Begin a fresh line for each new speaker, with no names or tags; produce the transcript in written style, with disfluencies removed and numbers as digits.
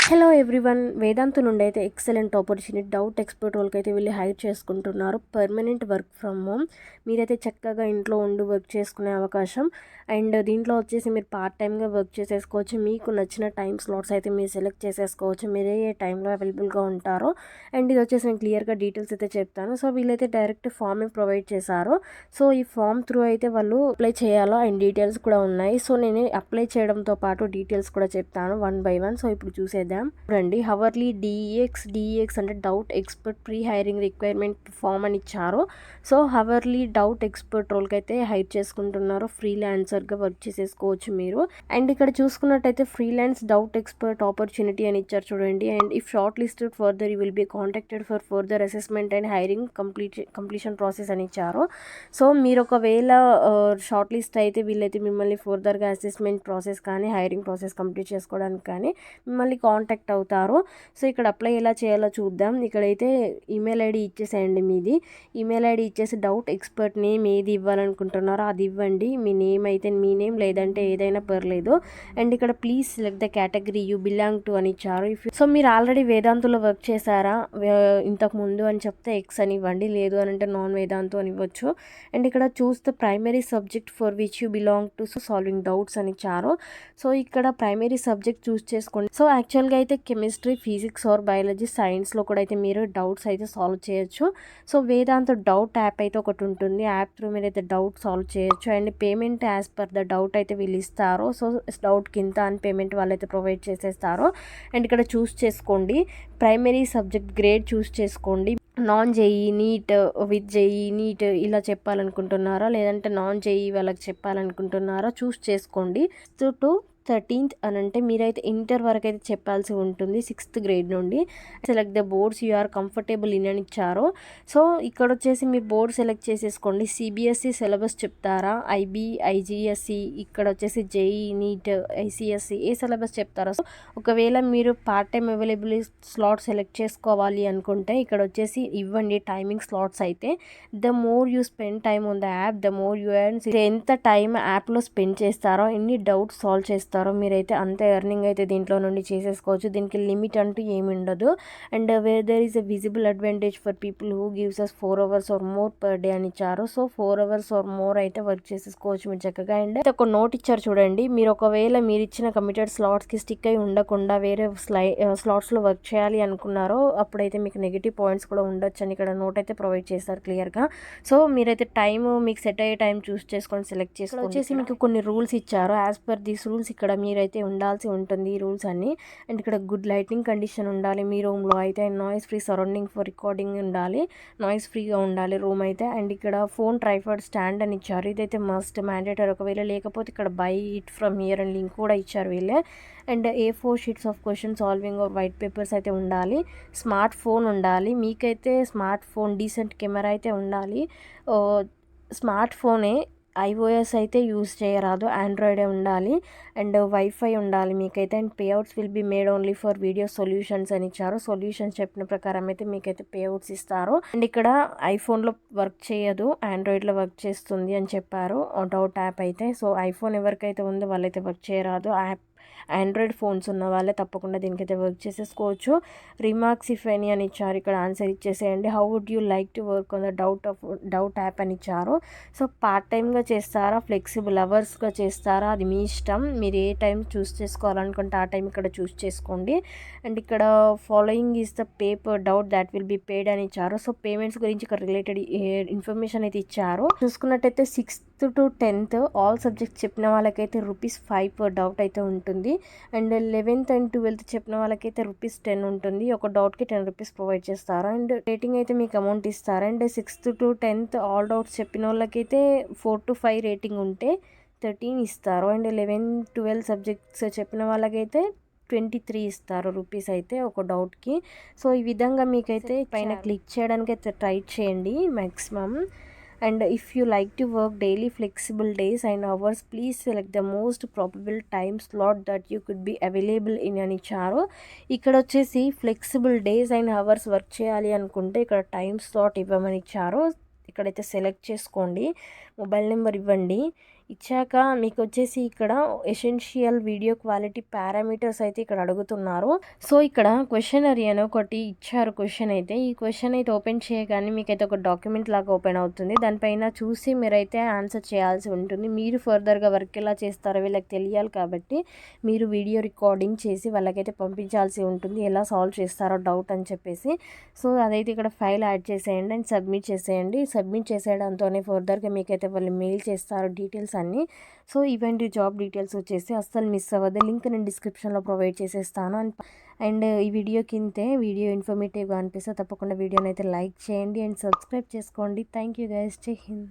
Hello everyone, Vedantu నుండి అయితే excellent opportunity doubt expert రోల్కి అయితే వెళ్ళి హైర్ చేసుకుంటున్నారు. పర్మనెంట్ వర్క్ ఫ్రమ్ హోమ్, మీరైతే చక్కగా ఇంట్లో ఉండి వర్క్ చేసుకునే అవకాశం. అండ్ దీంట్లో వచ్చేసి మీరు పార్ట్ టైమ్గా వర్క్ చేసేసుకోవచ్చు. మీకు నచ్చిన టైం స్లాట్స్ అయితే మీరు సెలెక్ట్ చేసేసుకోవచ్చు, మీరు ఏ టైంలో అవైలబుల్గా ఉంటారో. అండ్ ఇది వచ్చేసి నేను క్లియర్గా డీటెయిల్స్ అయితే చెప్తాను. సో వీళ్ళైతే డైరెక్ట్ ఫామే ప్రొవైడ్ చేశారు. సో ఈ ఫామ్ త్రూ అయితే వాళ్ళు అప్లై చేయాలో అండ్ డీటెయిల్స్ కూడా ఉన్నాయి. సో నేను అప్లై చేయడంతో పాటు డీటెయిల్స్ కూడా చెప్తాను వన్ బై వన్. సో ఇప్పుడు చూసేద్దాం రండి. హవర్లీ డిఎక్స్ అంటే doubt expert pre hiring requirement form అని ఇచ్చారు. సో హవర్లీ డౌట్ ఎక్స్పర్ట్ రోల్కి అయితే హైర్ చేసుకుంటున్నారు. ఫ్రీలాన్సర్గా వర్క్ చేసేసుకోవచ్చు మీరు. అండ్ ఇక్కడ చూసుకున్నట్టయితే ఫ్రీలాన్స్ డౌట్ ఎక్స్పర్ట్ ఆపర్చునిటీ అని ఇచ్చారు చూడండి. And if short listed further you will be contacted for further assessment and hiring completion process అని ఇచ్చారు. సో మీరు ఒకవేళ షార్ట్ లిస్ట్ అయితే వీళ్ళైతే మిమ్మల్ని ఫర్దర్గా అసెస్మెంట్ ప్రాసెస్ కానీ హైరింగ్ ప్రాసెస్ కంప్లీట్ చేసుకోవడానికి కానీ మిమ్మల్ని కాంటాక్ట్ అవుతారు. సో ఇక్కడ అప్లై ఎలా చేయాలో చూద్దాం. ఇక్కడైతే ఈమెయిల్ ఐడి ఇచ్చేసేయండి. మీది ఈమెయిల్ ఐడి ఇచ్చేసి డౌట్ ఎక్స్పర్ట్ నేమ్ ఏది ఇవ్వాలనుకుంటున్నారో అది ఇవ్వండి. మీ నేమ్ అయితే మీ నేమ్, లేదంటే ఏదైనా పర్లేదు. అండ్ ఇక్కడ please select the category you belong to అని ఇచ్చారు. సో మీరు ఆల్రెడీ వేదాంతులో వర్క్ చేశారా ఇంతకు ముందు అని చెప్తే ఎక్స్ అని ఇవ్వండి, లేదు అని అంటే నాన్ వేదాంతు అని ఇవ్వచ్చు. అండ్ ఇక్కడ choose the primary subject for which you belong to solving doubts అని ఇచ్చారు. సో ఇక్కడ ప్రైమరీ సబ్జెక్ట్ చూస్ చేసుకోండి. సో యాక్చువల్గా అయితే కెమిస్ట్రీ, ఫిజిక్స్ ఆర్ బయాలజీ, సైన్స్లో కూడా అయితే మీరు డౌట్స్ అయితే సాల్వ్ చేయొచ్చు. సో వేదాంత డౌట్ యాప్ అయితే ఒకటి ఉంటుంది. యాప్ త్రూ మీరు అయితే డౌట్ సాల్వ్ చేయొచ్చు. And payment as per the doubt అయితే వీళ్ళు ఇస్తారు. సో డౌట్ కింద అని పేమెంట్ వాళ్ళైతే ప్రొవైడ్ చేసేస్తారు. అండ్ ఇక్కడ చూస్ చేసుకోండి ప్రైమరీ సబ్జెక్ట్ గ్రేడ్ చూస్ చేసుకోండి. Non JEE, NEET, with JEE, NEET ఇలా చెప్పాలనుకుంటున్నారా, లేదంటే నాన్ జేఈ వాళ్ళకి చెప్పాలనుకుంటున్నారా చూస్ చేసుకోండి. టు 13th అని అంటే మీరైతే ఇంటర్ వరకు అయితే చెప్పాల్సి ఉంటుంది, 6th గ్రేడ్ నుండి. Select the boards you are comfortable in అని ఇచ్చారు. సో ఇక్కడ వచ్చేసి మీరు బోర్డ్ సెలెక్ట్ చేసేసుకోండి. సిబిఎస్ఈ సిలబస్ చెప్తారా, ఐబీ, ఐజిఎస్ఈ, ఇక్కడ వచ్చేసి జేఈ, నీట్, ఐసిఎస్ఈ ఏ సిలబస్ చెప్తారా. సో ఒకవేళ మీరు part time available slot select చేసుకోవాలి అనుకుంటే ఇక్కడ వచ్చేసి ఇవ్వండి టైమింగ్ స్లాట్స్ అయితే. The more you spend time on the app the more you earn. ఎంత టైం యాప్లో స్పెండ్ చేస్తారో, ఎన్ని డౌట్స్ సాల్వ్ చేస్తారో మీరైతే అంత ఎర్నింగ్ అయితే దీంట్లో నుండి చేసేసుకోవచ్చు. దీనికి లిమిట్ అంటూ ఏమి ఉండదు. And where there is a visible advantage for people who gives us 4 hours or more per day అని ఇచ్చారు. సో 4 hours ఆర్ మోర్ అయితే వర్క్ చేసేసుకోవచ్చు మీరు చక్కగా. అండ్ ఒక నోట్ ఇచ్చారు చూడండి, మీరు ఒకవేళ మీరు ఇచ్చిన కమిటెడ్ స్లాట్స్కి స్టిక్ అయి ఉండకుండా వేరే స్లాట్స్లో వర్క్ చేయాలి అనుకున్నారో అప్పుడైతే మీకు నెగిటివ్ పాయింట్స్ కూడా ఉండొచ్చు అని ఇక్కడ నోట్ అయితే ప్రొవైడ్ చేస్తారు క్లియర్గా. సో మీరైతే టైం మీకు సెట్ అయ్యే టైం చూస్ చేసుకొని సెలెక్ట్ చేసుకోండి. వచ్చేసి మీకు కొన్ని రూల్స్ ఇచ్చారు. యాజ్ పర్ దీస్ రూల్స్ ఇక్కడ మీరైతే ఉండాల్సి ఉంటుంది ఈ రూల్స్ అన్ని. అండ్ ఇక్కడ గుడ్ లైటింగ్ కండిషన్ ఉండాలి మీ రూమ్లో అయితే. Noise free surrounding for recording ఉండాలి, నాయిస్ ఫ్రీగా ఉండాలి రూమ్ అయితే. అండ్ ఇక్కడ ఫోన్ ట్రైపాడ్ స్టాండ్ అని ఇచ్చారు, ఇదైతే మస్ట్ మ్యాండేటరీ. ఒకవేళ లేకపోతే ఇక్కడ బై ఇట్ ఫ్రమ్ హియర్ అని లింక్ కూడా ఇచ్చారు వీళ్ళే. And A4 sheets of question solving or white papers అయితే ఉండాలి. స్మార్ట్ ఫోన్ ఉండాలి మీకైతే, స్మార్ట్ ఫోన్ డీసెంట్ కెమెరా అయితే ఉండాలి. స్మార్ట్ ఫోనే iOS అయితే యూజ్ చేయరాదు, ఆండ్రాయిడే ఉండాలి. అండ్ వైఫై ఉండాలి మీకైతే. And payouts will be made only for video solutions అని ఇచ్చారు. సొల్యూషన్స్ చెప్పిన ప్రకారం అయితే మీకైతే పేఅవుట్స్ ఇస్తారు. అండ్ ఇక్కడ ఐఫోన్లో వర్క్ చేయదు, ఆండ్రాయిడ్లో వర్క్ చేస్తుంది అని చెప్పారు డౌట్ యాప్ అయితే. సో ఐఫోన్ ఎవరికైతే ఉందో వాళ్ళైతే వర్క్ చేయరాదు. ఆండ్రాయిడ్ ఫోన్స్ ఉన్న వాళ్ళే తప్పకుండా దీనికైతే వర్క్ చేసేసుకోవచ్చు. రిమార్క్స్ ఇఫ్ ఎనీ అని ఇచ్చారు, ఇక్కడ ఆన్సర్ ఇచ్చేసేయండి. How would you like to work on the doubt app అని ఇచ్చారు. సో పార్ట్ టైమ్గా చేస్తారా, ఫ్లెక్సిబుల్ అవర్స్గా చేస్తారా, అది మీ ఇష్టం. మీరు ఏ టైం చూస్ చేసుకోవాలనుకుంటే ఆ టైం ఇక్కడ చూస్ చేసుకోండి. అండ్ ఇక్కడ following is the paper doubt that will be paid అని ఇచ్చారు. సో పేమెంట్స్ గురించి ఇక్కడ రిలేటెడ్ ఇన్ఫర్మేషన్ అయితే ఇచ్చారు. చూసుకున్నట్టయితే 6th to 10th all subjects చెప్పిన వాళ్ళకైతే ₹5 per డౌట్ అయితే ఉంటుంది. అండ్ 11th and 12th చెప్పిన వాళ్ళకైతే ₹10 ఉంటుంది. ఒక డౌట్కి ₹10 ప్రొవైడ్ చేస్తారు. అండ్ రేటింగ్ అయితే మీకు అమౌంట్ ఇస్తారు. And 6th to 10th all doubts చెప్పిన వాళ్ళకైతే 4 to 5 రేటింగ్ ఉంటే 13 ఇస్తారు. అండ్ 11, 12 సబ్జెక్ట్స్ చెప్పిన వాళ్ళకైతే 23 ఇస్తారు రూపీస్ అయితే ఒక డౌట్కి. సో ఈ విధంగా మీకైతే పైన క్లిక్ చేయడానికి అయితే ట్రై చేయండి maximum. And if you like to work daily flexible days and hours, please select the most probable time slot that you could be available in అని ఇచ్చారు. ఇక్కడ వచ్చేసి flexible days and hours work చేయాలి అనుకుంటే ఇక్కడ time slot ఇవ్వమని ఇచ్చారు. ఇక్కడైతే సెలెక్ట్ చేసుకోండి, మొబైల్ నెంబర్ ఇవ్వండి, ఇచ్చాక మీకు వచ్చేసి ఇక్కడ ఎసెన్షియల్ వీడియో క్వాలిటీ పారామీటర్స్ అయితే ఇక్కడ అడుగుతున్నారు. సో ఇక్కడ క్వశ్చనరీ అని ఒకటి ఇచ్చారు క్వశ్చన్ అయితే. ఈ క్వశ్చన్ అయితే ఓపెన్ చేయగానే మీకైతే ఒక డాక్యుమెంట్ లాగా ఓపెన్ అవుతుంది. దానిపైన చూసి మీరైతే ఆన్సర్ చేయాల్సి ఉంటుంది. మీరు ఫర్దర్గా వర్క్ ఎలా చేస్తారో వీళ్ళకి తెలియాలి కాబట్టి మీరు వీడియో రికార్డింగ్ చేసి వాళ్ళకైతే పంపించాల్సి ఉంటుంది, ఎలా సాల్వ్ చేస్తారో డౌట్ అని చెప్పేసి. సో అదైతే ఇక్కడ ఫైల్ యాడ్ చేసేయండి అండ్ సబ్మిట్ చేసేయండి. సబ్మిట్ చేసేయడంతోనే ఫర్దర్గా మీకైతే వాళ్ళు మెయిల్ చేస్తారు డీటెయిల్స్ అన్నీ. సో ఇవంటి జాబ్ డీటెయిల్స్ వచ్చేసి అస్సలు మిస్ అవ్వదు. లింక్ నేను డిస్క్రిప్షన్లో ప్రొవైడ్ చేసేస్తాను. అండ్ ఈ వీడియో కిందే వీడియో ఇన్ఫర్మేటివ్గా అనిపిస్తే తప్పకుండా వీడియోని అయితే లైక్ చేయండి అండ్ సబ్స్క్రైబ్ చేసుకోండి. Thank you guys. జై హింద్.